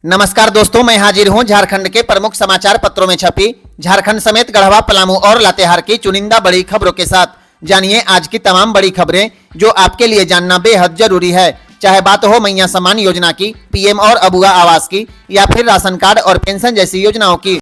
नमस्कार दोस्तों, मैं हाजिर हूं झारखंड के प्रमुख समाचार पत्रों में छपी झारखंड समेत गढ़वा, पलामू और लातेहार की चुनिंदा बड़ी खबरों के साथ। जानिए आज की तमाम बड़ी खबरें जो आपके लिए जानना बेहद जरूरी है। चाहे बात हो मैया सम्मान योजना की, पीएम और अबुआ आवास की, या फिर राशन कार्ड और पेंशन जैसी योजनाओं की।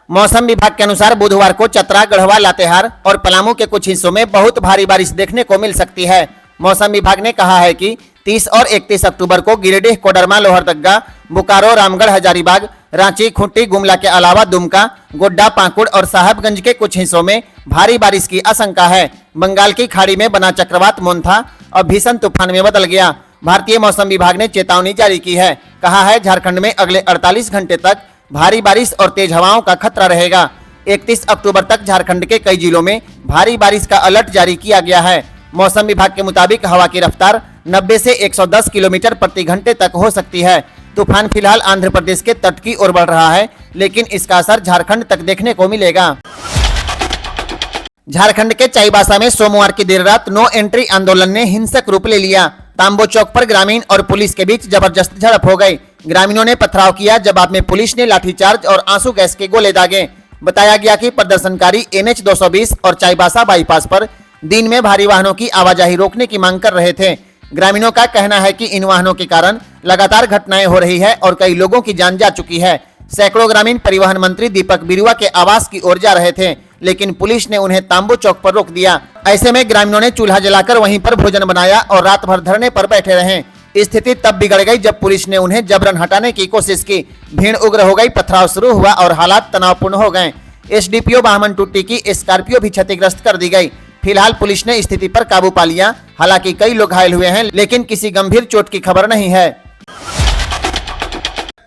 मौसम विभाग के अनुसार बुधवार को चतरा, गढ़वा, लातेहार और पलामू के कुछ हिस्सों में बहुत भारी बारिश देखने को मिल सकती है। मौसम विभाग ने कहा है कि 30 और 31 अक्टूबर को गिरिडीह, कोडरमा, लोहरदगा, बोकारो, रामगढ़, हजारीबाग, रांची, खूंटी, गुमला के अलावा दुमका, गोड्डा, पाकुड़ और साहबगंज के कुछ हिस्सों में भारी बारिश की आशंका है। बंगाल की खाड़ी में बना चक्रवात मोन्था अब भीषण तूफान में बदल गया। भारतीय मौसम विभाग ने चेतावनी जारी की है। कहा है झारखंड में अगले 48 घंटे तक भारी बारिश और तेज हवाओं का खतरा रहेगा। 31 अक्टूबर तक झारखंड के कई जिलों में भारी बारिश का अलर्ट जारी किया गया है। मौसम विभाग के मुताबिक हवा की रफ्तार 90 से 110 किलोमीटर प्रति घंटे तक हो सकती है। तूफान फिलहाल आंध्र प्रदेश के तट की ओर बढ़ रहा है, लेकिन इसका असर झारखंड तक देखने को मिलेगा। झारखंड के चाईबासा में सोमवार की देर रात नो एंट्री आंदोलन ने हिंसक रूप ले लिया। तांबो चौक पर ग्रामीण और पुलिस के बीच जबरदस्त झड़प हो गई। ग्रामीणों ने पथराव किया, जवाब में पुलिस ने लाठीचार्ज और आंसू गैस के गोले दागे। बताया गया कि प्रदर्शनकारी NH 220 और चाईबासा बाईपास पर दिन में भारी वाहनों की आवाजाही रोकने की मांग कर रहे थे। ग्रामीणों का कहना है कि इन वाहनों के कारण लगातार घटनाएं हो रही है और कई लोगों की जान जा चुकी है। सैकड़ों ग्रामीण परिवहन मंत्री दीपक बिरुआ के आवास की ओर जा रहे थे, लेकिन पुलिस ने उन्हें तांबो चौक पर रोक दिया। ऐसे में ग्रामीणों ने चूल्हा जलाकर वहीं पर भोजन बनाया और रात भर धरने पर बैठे रहे। स्थिति तब बिगड़ गई जब पुलिस ने उन्हें जबरन हटाने की कोशिश की। भीड़ उग्र हो गई, पथराव शुरू हुआ और हालात तनावपूर्ण हो गए। SDPO बाहमन टूटी की स्कॉर्पियो भी क्षतिग्रस्त कर दी गई। फिलहाल पुलिस ने स्थिति पर काबू पा लिया। हालांकि कई लोग घायल हुए हैं, लेकिन किसी गंभीर चोट की खबर नहीं है।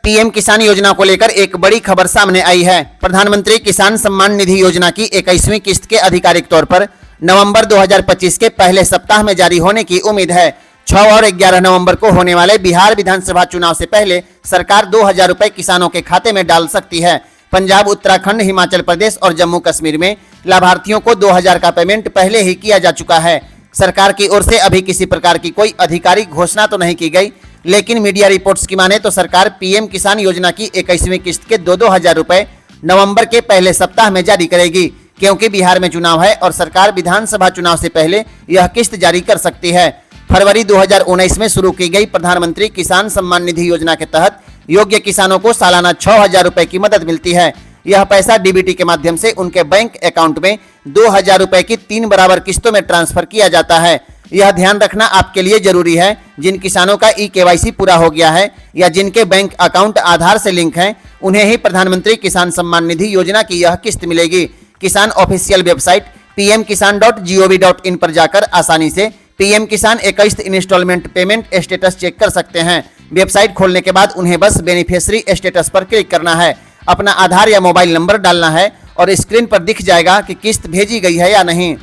पीएम किसान योजना को लेकर एक बड़ी खबर सामने आई है। प्रधानमंत्री किसान सम्मान निधि योजना की 21वीं किस्त के आधिकारिक तौर पर नवंबर 2025 के पहले सप्ताह में जारी होने की उम्मीद है। 6 और 11 नवंबर को होने वाले बिहार विधानसभा चुनाव से पहले सरकार 2000 रुपए किसानों के खाते में डाल सकती है। पंजाब, उत्तराखंड, हिमाचल प्रदेश और जम्मू कश्मीर में लाभार्थियों को 2000 का पेमेंट पहले ही किया जा चुका है। सरकार की ओर से अभी किसी प्रकार की कोई आधिकारिक घोषणा तो नहीं की गई, लेकिन मीडिया रिपोर्ट्स की माने तो सरकार पीएम किसान योजना की 21वीं किस्त के 2-2 हजार रुपए नवंबर के पहले सप्ताह में जारी करेगी। क्योंकि बिहार में चुनाव है और सरकार विधानसभा चुनाव से पहले यह किस्त जारी कर सकती है। फरवरी 2019 में शुरू की गई प्रधानमंत्री किसान सम्मान निधि योजना के तहत योग्य किसानों को सालाना 6000 रुपए की मदद मिलती है। यह पैसा DBT के माध्यम से उनके बैंक अकाउंट में 2000 रुपए की 3 बराबर किस्तों में ट्रांसफर किया जाता है। यह ध्यान रखना आपके लिए जरूरी है। जिन किसानों का EKYC पूरा हो गया है या जिनके बैंक अकाउंट आधार से लिंक हैं, उन्हें ही प्रधानमंत्री किसान सम्मान निधि योजना की यह किस्त मिलेगी। किसान ऑफिशियल वेबसाइट pmkisan.gov.in पर जाकर आसानी से पीएम किसान 21 इंस्टॉलमेंट पेमेंट स्टेटस चेक कर सकते हैं। वेबसाइट खोलने के बाद उन्हें बस बेनिफिशियरी स्टेटस पर क्लिक करना है, अपना आधार या मोबाइल नंबर डालना है और स्क्रीन पर दिख जाएगा कि किस्त भेजी गई है या नहीं।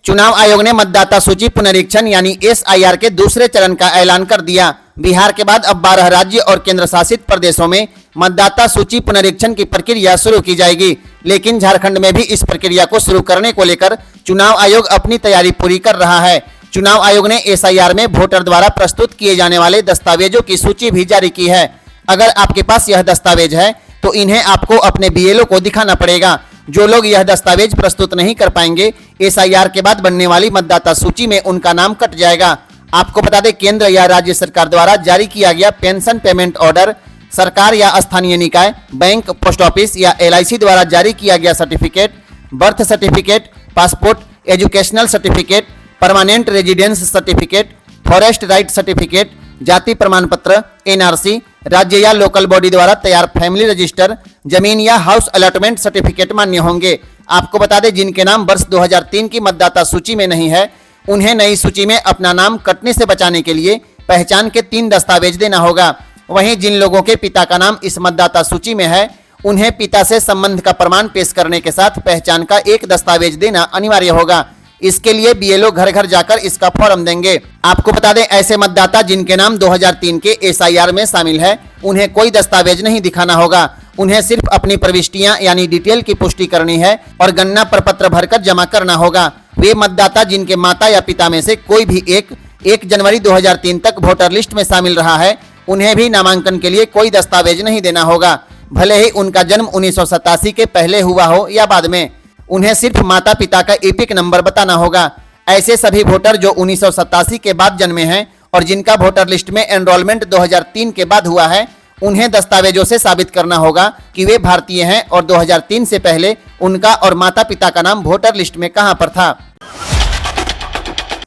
चुनाव आयोग ने मतदाता सूची पुनरीक्षण यानी SIR के दूसरे चरण का ऐलान कर दिया। बिहार के बाद अब 12 राज्य और केंद्र शासित प्रदेशों में मतदाता सूची पुनरीक्षण की प्रक्रिया शुरू की जाएगी, लेकिन झारखंड में भी इस प्रक्रिया को शुरू करने को लेकर चुनाव आयोग अपनी तैयारी पूरी कर रहा है। चुनाव आयोग ने SIR में वोटर द्वारा प्रस्तुत किए जाने वाले दस्तावेजों की सूची भी जारी की है। अगर आपके पास यह दस्तावेज है तो इन्हें आपको अपने BLO को दिखाना पड़ेगा। जो लोग यह दस्तावेज प्रस्तुत नहीं कर पाएंगे, SIR के बाद बनने वाली मतदाता सूची में उनका नाम कट जाएगा। आपको बता दें, केंद्र या राज्य सरकार द्वारा जारी किया गया पेंशन पेमेंट ऑर्डर, सरकार या स्थानीय निकाय, बैंक, पोस्ट ऑफिस या LIC द्वारा जारी किया गया certificate, birth certificate, passport, educational certificate, permanent residence certificate, forest right certificate, जाति प्रमाण पत्र, NRC, राज्य या लोकल बॉडी द्वारा तैयार फैमिली रजिस्टर, जमीन या हाउस अलॉटमेंट सर्टिफिकेट मान्य होंगे। आपको बता दें, जिनके नाम वर्ष 2003 की मतदाता सूची में नहीं है, उन्हें नई सूची में अपना नाम कटने से बचाने के लिए पहचान के 3 दस्तावेज देना होगा। वहीं जिन लोगों के पिता का नाम इस मतदाता सूची में है, उन्हें पिता से संबंध का प्रमाण पेश करने के साथ पहचान का 1 दस्तावेज देना अनिवार्य होगा। इसके लिए BLO घर घर जाकर इसका फॉर्म देंगे। आपको बता दें, ऐसे मतदाता जिनके नाम 2003 के SIR में शामिल है, उन्हें कोई दस्तावेज नहीं दिखाना होगा। उन्हें सिर्फ अपनी प्रविष्टियां यानी डिटेल की पुष्टि करनी है और गणना प्रपत्र भरकर जमा करना होगा। वे मतदाता जिनके माता या पिता में से कोई भी एक 1 जनवरी 2003 तक वोटर लिस्ट में शामिल रहा है, उन्हें भी नामांकन के लिए कोई दस्तावेज नहीं देना होगा, भले ही उनका जन्म 1987 के पहले हुआ हो या बाद में। उन्हें सिर्फ माता पिता का ईपिक नंबर बताना होगा। ऐसे सभी वोटर जो 1987 के बाद जन्मे हैं और जिनका वोटर लिस्ट में एनरोलमेंट 2003 के बाद हुआ है, उन्हें दस्तावेजों से साबित करना होगा कि वे भारतीय हैं और 2003 से पहले उनका और माता पिता का नाम वोटर लिस्ट में कहां पर था।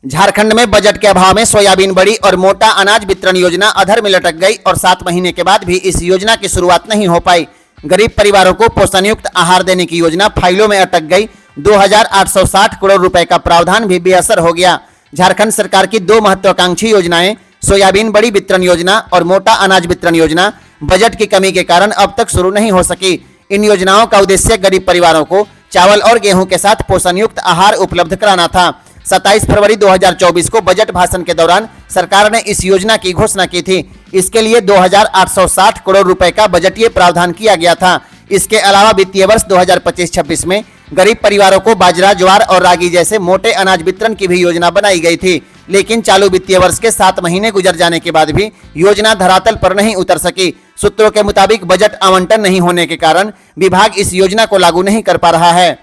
झारखंड में बजट के अभाव में सोयाबीन बड़ी और मोटा अनाज वितरण योजना अधर में लटक गई और 7 महीने के बाद भी इस योजना की शुरुआत नहीं हो पाई। गरीब परिवारों को पोषण युक्त आहार देने की योजना फाइलों में अटक गई। 2860 करोड़ रुपए का प्रावधान भी बेअसर हो गया। झारखंड सरकार की 2 महत्वाकांक्षी योजनाएं सोयाबीन बड़ी वितरण योजना और मोटा अनाज वितरण योजना बजट की कमी के कारण अब तक शुरू नहीं हो सकी। इन योजनाओं का उद्देश्य गरीब परिवारों को चावल और गेहूं के साथ पोषण युक्त आहार उपलब्ध कराना था। 27 फरवरी 2024 को बजट भाषण के दौरान सरकार ने इस योजना की घोषणा की थी। इसके लिए 2860 करोड़ रुपए का बजटीय प्रावधान किया गया था। इसके अलावा वित्तीय वर्ष 2025-26 में गरीब परिवारों को बाजरा, ज्वार और रागी जैसे मोटे अनाज वितरण की भी योजना बनाई गई थी, लेकिन चालू वित्तीय वर्ष के 7 महीने गुजर जाने के बाद भी योजना धरातल पर नहीं उतर सकी। सूत्रों के मुताबिक बजट आवंटन नहीं होने के कारण विभाग इस योजना को लागू नहीं कर पा रहा है।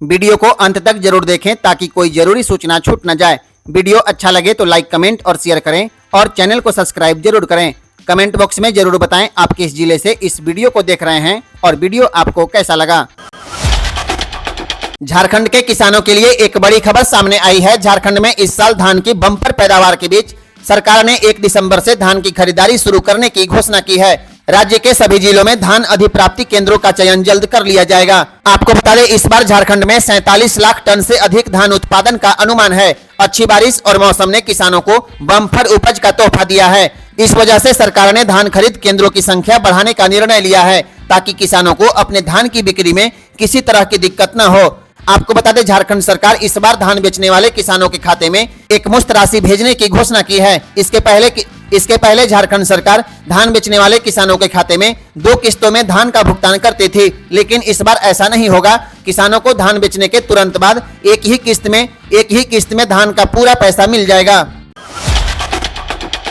वीडियो को अंत तक जरूर देखें ताकि कोई जरूरी सूचना छूट न जाए। वीडियो अच्छा लगे तो लाइक, कमेंट और शेयर करें और चैनल को सब्सक्राइब जरूर करें। कमेंट बॉक्स में जरूर बताएं आप किस जिले से इस वीडियो को देख रहे हैं और वीडियो आपको कैसा लगा। झारखंड के किसानों के लिए एक बड़ी खबर सामने आई है। झारखंड में इस साल धान की बम्पर पैदावार के बीच सरकार ने 1 दिसंबर से धान की खरीदारी शुरू करने की घोषणा की है। राज्य के सभी जिलों में धान अधिप्राप्ति केंद्रों का चयन जल्द कर लिया जाएगा। आपको बता दें, इस बार झारखंड में 47 लाख टन से अधिक धान उत्पादन का अनुमान है। अच्छी बारिश और मौसम ने किसानों को बम्पर उपज का तोहफा दिया है। इस वजह से सरकार ने धान खरीद केंद्रों की संख्या बढ़ाने का निर्णय लिया है ताकि किसानों को अपने धान की बिक्री में किसी तरह की दिक्कत न हो। आपको बता दें, झारखंड सरकार इस बार धान बेचने वाले किसानों के खाते में एक मुश्त राशि भेजने की घोषणा की है। इसके पहले झारखंड सरकार धान बेचने वाले किसानों के खाते में 2 किस्तों में धान का भुगतान करती थी, लेकिन इस बार ऐसा नहीं होगा। किसानों को धान बेचने के तुरंत बाद एक ही किस्त में धान का पूरा पैसा मिल जाएगा।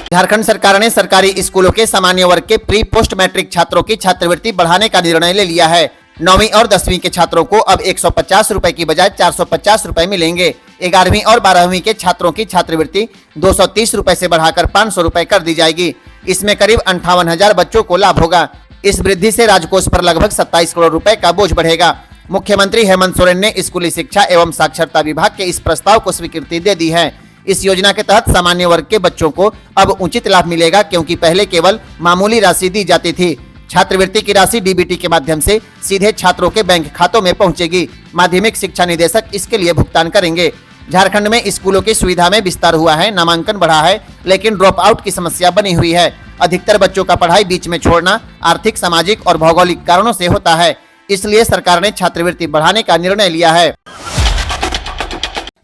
झारखंड सरकार ने सरकारी स्कूलों के सामान्य वर्ग के प्री पोस्ट मैट्रिक छात्रों की छात्रवृत्ति बढ़ाने का निर्णय ले लिया है। 9वीं और 10वीं के छात्रों को अब 150 रुपए की बजाय 450 रुपए मिलेंगे। 11वीं और 12वीं के छात्रों की छात्रवृत्ति 230 रुपए से बढ़ाकर 500 रुपए कर दी जाएगी। इसमें करीब 58,000 बच्चों को लाभ होगा। इस वृद्धि से राजकोष पर लगभग 27 करोड़ रुपए का बोझ बढ़ेगा। मुख्यमंत्री हेमंत सोरेन ने स्कूली शिक्षा एवं साक्षरता विभाग के इस प्रस्ताव को स्वीकृति दे दी है। इस योजना के तहत सामान्य वर्ग के बच्चों को अब उचित लाभ मिलेगा, क्योंकि पहले केवल मामूली राशि दी जाती थी। छात्रवृत्ति की राशि डीबीटी के माध्यम से सीधे छात्रों के बैंक खातों में पहुंचेगी। माध्यमिक शिक्षा निदेशक इसके लिए भुगतान करेंगे। झारखंड में स्कूलों की सुविधा में विस्तार हुआ है, नामांकन बढ़ा है, लेकिन ड्रॉप आउट की समस्या बनी हुई है। अधिकतर बच्चों का पढ़ाई बीच में छोड़ना आर्थिक, सामाजिक और भौगोलिक कारणों से होता है। इसलिए सरकार ने छात्रवृत्ति बढ़ाने का निर्णय लिया है।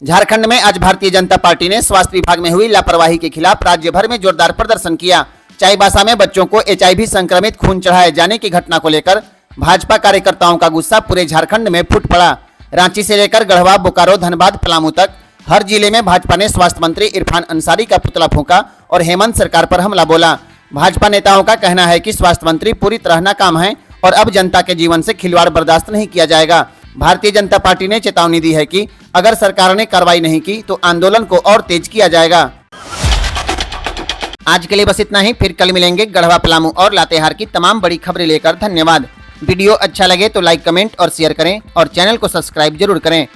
झारखंड में आज भारतीय जनता पार्टी ने स्वास्थ्य विभाग में हुई लापरवाही के खिलाफ राज्य भर में जोरदार प्रदर्शन किया। चाईबासा में बच्चों को HIV संक्रमित खून चढ़ाए जाने की घटना को लेकर भाजपा कार्यकर्ताओं का गुस्सा पूरे झारखंड में फूट पड़ा। रांची से लेकर गढ़वा, बोकारो, धनबाद, पलामू तक हर जिले में भाजपा ने स्वास्थ्य मंत्री इरफान अंसारी का पुतला फूंका और हेमंत सरकार पर हमला बोला। भाजपा नेताओं का कहना है कि स्वास्थ्य मंत्री पूरी तरह नाकाम है और अब जनता के जीवन से खिलवाड़ बर्दाश्त नहीं किया जाएगा। भारतीय जनता पार्टी ने चेतावनी दी है कि अगर सरकार ने कार्रवाई नहीं की तो आंदोलन को और तेज किया जाएगा। आज के लिए बस इतना ही। फिर कल मिलेंगे गढ़वा, पलामू और लातेहार की तमाम बड़ी खबरें लेकर। धन्यवाद। वीडियो अच्छा लगे तो लाइक, कमेंट और शेयर करें और चैनल को सब्सक्राइब जरूर करें।